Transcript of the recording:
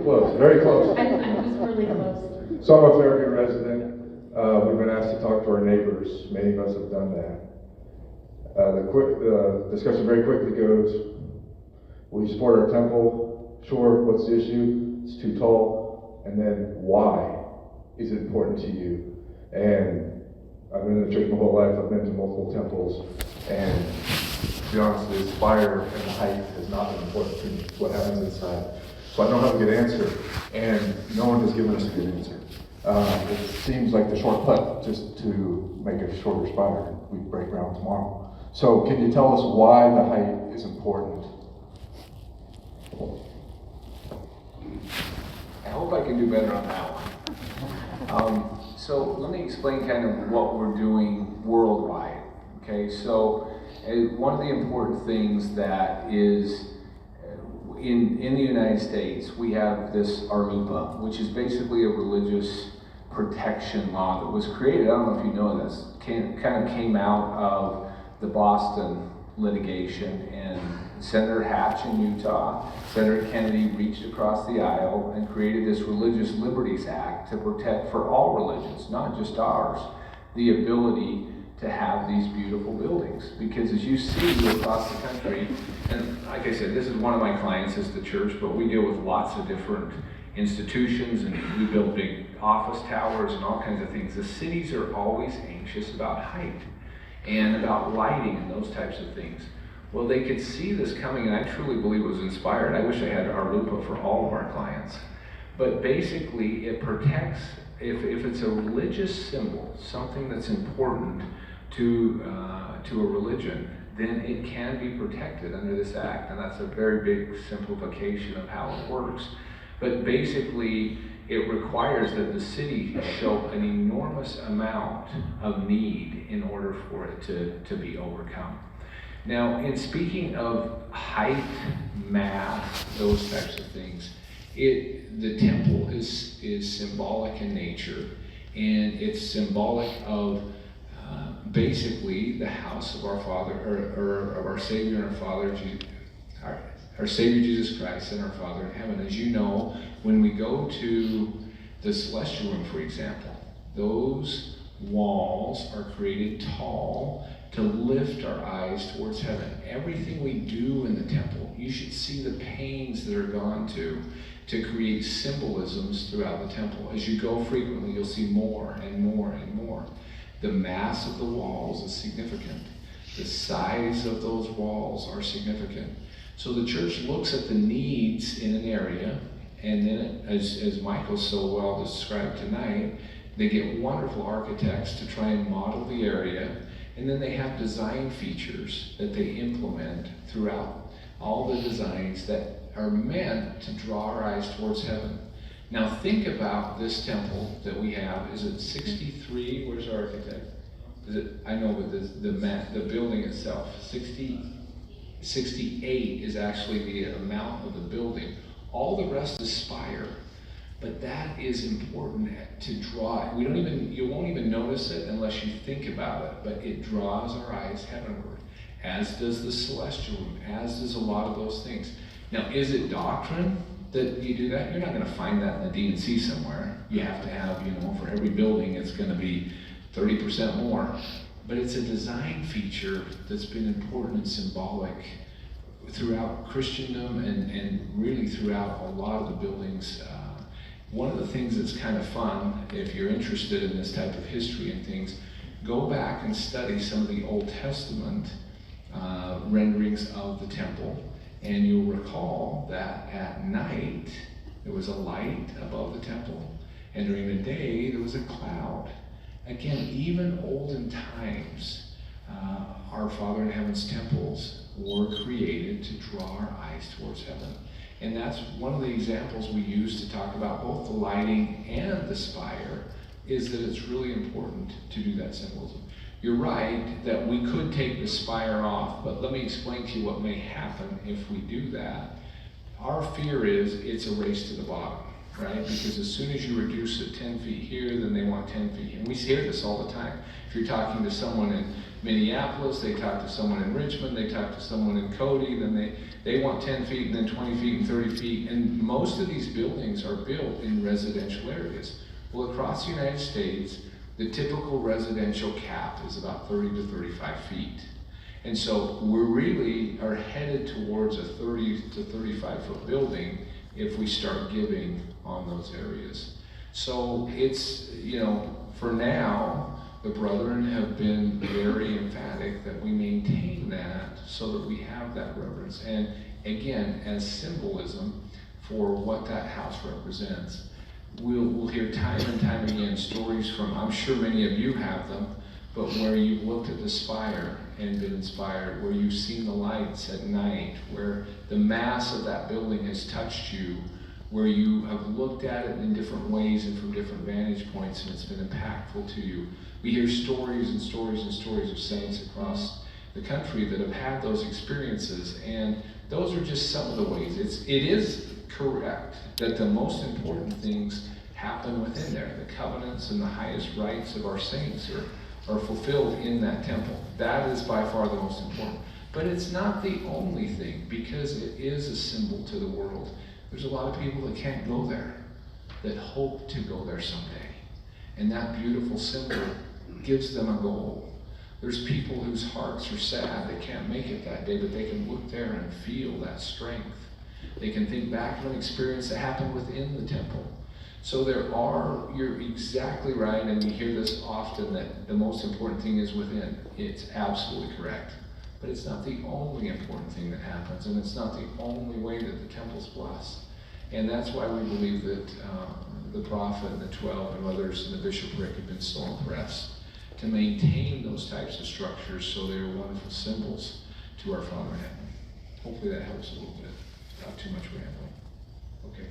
Close, very close. I was really close. So I'm a Fairview resident. We've been asked to talk to our neighbors. Many of us have done that. The discussion very quickly goes, we support our temple. Sure, what's the issue? It's too tall. And then why is it important to you? And I've been in the church my whole life. I've been to multiple temples. And to be honest, the spire and the height has not been important to me. It's what happens inside. So I don't have a good answer. And no one has given us a good answer. It seems like the short putt just to make a shorter spire. We break ground tomorrow. So can you tell us why the height is important? I hope I can do better on that one. So let me explain kind of what we're doing worldwide. Okay, so one of the important things that is in the United States, we have this RLUIPA, which is basically a religious protection law that was created. I don't know if you know this, kind of came out of the Boston litigation, and Senator Hatch in Utah, Senator Kennedy reached across the aisle and created this Religious Liberties Act to protect for all religions, not just ours, the ability to have these beautiful buildings. Because as you see across the country, and like I said, this is one of my clients is the church, but we deal with lots of different institutions, and we build big office towers and all kinds of things. The cities are always anxious about height and about lighting and those types of things. Well, they could see this coming, and I truly believe it was inspired. I wish I had our LUPA for all of our clients. But basically, it protects, if it's a religious symbol, something that's important to a religion, then it can be protected under this act. And that's a very big simplification of how it works. But basically, it requires that the city show an enormous amount of need in order for it to be overcome. Now, in speaking of height, mass, those types of things, the temple is symbolic in nature, and it's symbolic of basically the house of our Father, or of our Savior and our Father, our Savior Jesus Christ and our Father in heaven. As you know, when we go to the celestial room, for example, those walls are created tall to lift our eyes towards heaven. Everything we do in the temple, you should see the pains that are gone to create symbolisms throughout the temple. As you go frequently, you'll see more and more and more. The mass of the walls is significant. The size of those walls are significant. So the church looks at the needs in an area, and then, as Michael so well described tonight, they get wonderful architects to try and model the area, and then they have design features that they implement throughout all the designs that are meant to draw our eyes towards heaven. Now think about this temple that we have. Is it 63? Where's our architect? Is it? I know, but the building itself, 68 is actually the amount of the building. All the rest is spire. But that is important to draw. You won't even notice it unless you think about it, but it draws our eyes heavenward, as does the celestial room, as does a lot of those things. Now, is it doctrine that you do that? You're not going to find that in the D&C somewhere. You have to have, for every building, it's going to be 30% more. But it's a design feature that's been important and symbolic throughout Christendom and really throughout a lot of the buildings. One of the things that's kind of fun, if you're interested in this type of history and things, go back and study some of the Old Testament renderings of the temple, and you'll recall that at night there was a light above the temple, and during the day there was a cloud. Again, even olden times, our Father in Heaven's temples were created to draw our eyes towards heaven. And that's one of the examples we use to talk about both the lighting and the spire, is that it's really important to do that symbolism. You're right that we could take the spire off, but let me explain to you what may happen if we do that. Our fear is it's a race to the bottom. right? Because as soon as you reduce it 10 feet here, then they want 10 feet. And we hear this all the time. If you're talking to someone in Minneapolis, they talk to someone in Richmond, they talk to someone in Cody, then they want 10 feet and then 20 feet and 30 feet. And most of these buildings are built in residential areas. Well, across the United States, the typical residential cap is about 30 to 35 feet. And so we really are headed towards a 30 to 35 foot building if we start giving on those areas. So it's, for now, the brethren have been very emphatic that we maintain that so that we have that reverence. And again, as symbolism for what that house represents. We'll hear time and time again stories from, I'm sure many of you have them, but where you've looked at the spire and been inspired, where you've seen the lights at night, where the mass of that building has touched you, where you have looked at it in different ways and from different vantage points, and it's been impactful to you. We hear stories and stories and stories of saints across the country that have had those experiences, and those are just some of the ways. It is correct that the most important things happen within there. The covenants and the highest rights of our saints are fulfilled in that temple. That is by far the most important. But it's not the only thing, because it is a symbol to the world. There's a lot of people that can't go there, that hope to go there someday. And that beautiful symbol gives them a goal. There's people whose hearts are sad, they can't make it that day, but they can look there and feel that strength. They can think back to an experience that happened within the temple. So you're exactly right, and we hear this often, that the most important thing is within. It's absolutely correct. But it's not the only important thing that happens, and it's not the only way that the temple's blessed. And that's why we believe that the prophet and the 12 and others and the bishopric have been so impressed to maintain those types of structures so they're wonderful symbols to our Father in heaven. Hopefully that helps a little bit. Not too much rambling. Okay.